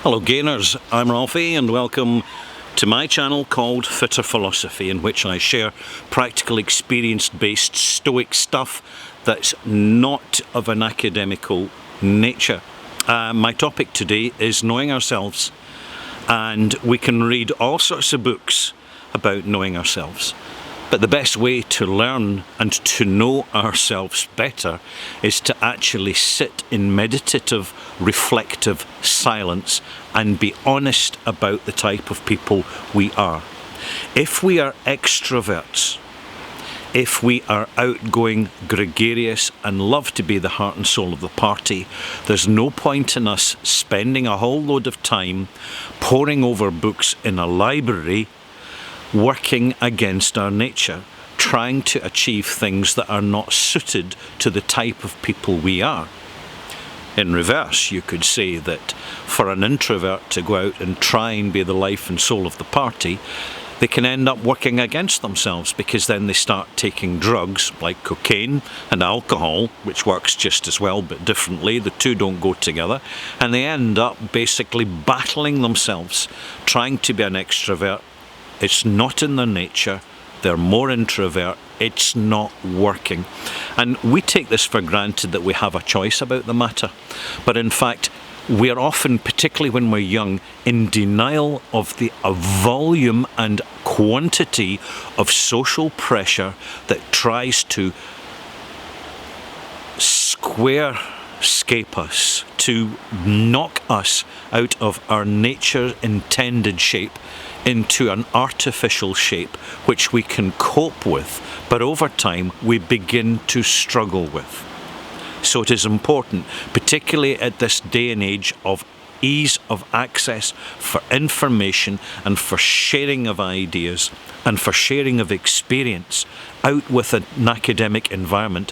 Hello gainers, I'm Ralphie and welcome to my channel called Fitter Philosophy, in which I share practical experience-based stoic stuff that's not of an academical nature. My topic today is knowing ourselves, and we can read all sorts of books about knowing ourselves. But the best way to learn and to know ourselves better is to actually sit in meditative, reflective silence and be honest about the type of people we are. If we are extroverts, if we are outgoing, gregarious and love to be the heart and soul of the party, there's no point in us spending a whole load of time poring over books in a library working against our nature, trying to achieve things that are not suited to the type of people we are. In reverse, you could say that for an introvert to go out and try and be the life and soul of the party, they can end up working against themselves, because then they start taking drugs like cocaine and alcohol, which works just as well but differently. The two don't go together, and they end up basically battling themselves, trying to be an extrovert. It's not in their nature, they're more introvert, it's not working. And we take this for granted that we have a choice about the matter. But in fact, we are often, particularly when we're young, in denial of the volume and quantity of social pressure that tries to squarescape us, to knock us out of our nature intended shape into an artificial shape which we can cope with, but over time we begin to struggle with. So it is important, particularly at this day and age of ease of access for information and for sharing of ideas and for sharing of experience out with an academic environment,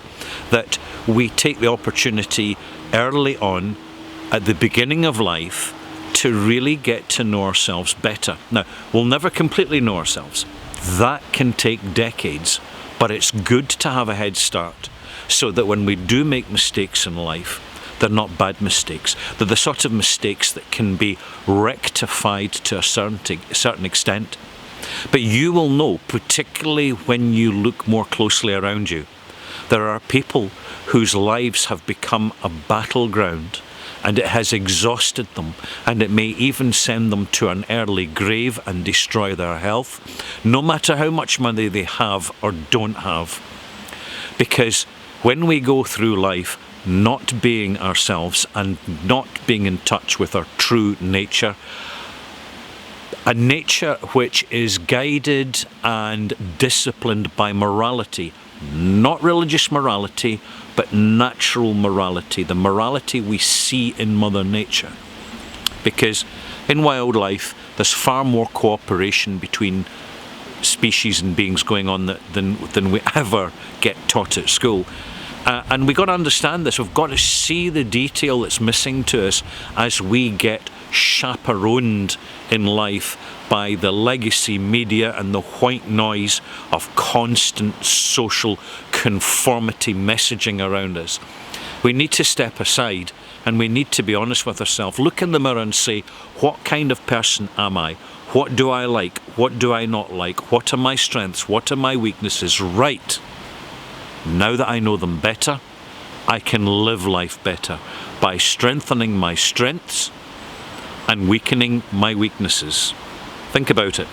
that we take the opportunity early on at the beginning of life to really get to know ourselves better. Now, we'll never completely know ourselves. That can take decades, but it's good to have a head start so that when we do make mistakes in life, they're not bad mistakes. They're the sort of mistakes that can be rectified to a certain extent. But you will know, particularly when you look more closely around you, there are people whose lives have become a battleground, and it has exhausted them, and it may even send them to an early grave and destroy their health, no matter how much money they have or don't have. Because when we go through life not being ourselves and not being in touch with our true nature, a nature which is guided and disciplined by morality, not religious morality, but natural morality, the morality we see in Mother Nature. Because in wildlife, there's far more cooperation between species and beings going on than we ever get taught at school. And we've got to understand this. We've got to see the detail that's missing to us as we get chaperoned in life by the legacy media and the white noise of constant social conformity messaging around us. We need to step aside and we need to be honest with ourselves. Look in the mirror and say, what kind of person am I? What do I like? What do I not like? What are my strengths? What are my weaknesses? Right. Now that I know them better, I can live life better by strengthening my strengths and weakening my weaknesses. Think about it.